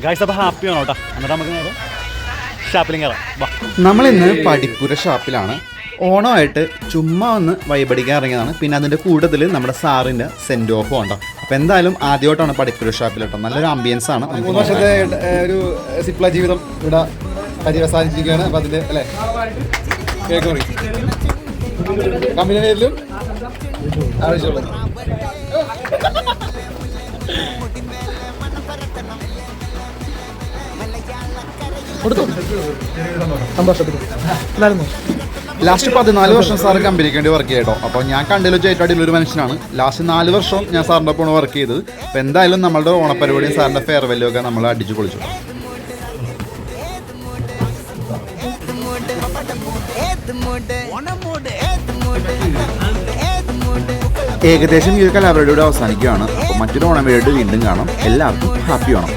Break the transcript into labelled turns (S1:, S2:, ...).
S1: Guys അപ്പോൾ ഹാപ്പിയാണോ കേട്ടോ? എന്നിട്ട് നമുക്ക് നേരെ ഷാപ്പിലും കയറാം. വാ.
S2: നമ്മളിന്ന് പടിപ്പുര ഷാപ്പിലാണ്. ഓണമായിട്ട് ചുമ്മാ ഒന്ന് വൈബടിക്കാൻ ഇറങ്ങിയതാണ്. പിന്നെ അതിൻ്റെ കൂടുതൽ നമ്മുടെ സാറിൻ്റെ സെൻഡ് ഓഫും ഉണ്ടോ. അപ്പോൾ എന്തായാലും ആദ്യമായിട്ടാണ് പടിപ്പുര ഷാപ്പിൽ കേട്ടോ. നല്ലൊരു ആംബിയൻസ് ആണ്.
S3: 3 വർഷത്തെ ഒരു സിപ്ല ജീവിതം ഇവിടെ പര്യവസാനിച്ചിരിക്കുകയാണ്. അപ്പോൾ അതിൻ്റെ അല്ലേ കേൾക്കുറി കമ്പനി പേരിലും ആവശ്യമുള്ളത്
S2: ലാസ്റ്റ് 14 വർഷം സാറ് കമ്പനിക്ക് വേണ്ടി വർക്ക് ചെയ്യട്ടോ. അപ്പോൾ ഞാൻ കണ്ടതിൽ വെച്ച് ഏറ്റവും അടിയിലൊരു മനുഷ്യനാണ്. ലാസ്റ്റ് 4 വർഷം ഞാൻ സാറിൻ്റെ ഒപ്പം വർക്ക് ചെയ്തത്. അപ്പോൾ എന്തായാലും നമ്മളുടെ ഓണപ്പരിപാടിയും സാറിൻ്റെ ഫെയർവെല്ലും ഒക്കെ നമ്മൾ അടിച്ചു പൊളിച്ചു. ഏകദേശം ഈ ഒരു കലാപരിപാടിയോടെ അവസാനിക്കുകയാണ്. അപ്പോൾ മറ്റൊരു ഓണം വീഡിയോ വീണ്ടും കാണാം. എല്ലാവർക്കും ഹാപ്പി ഓണം.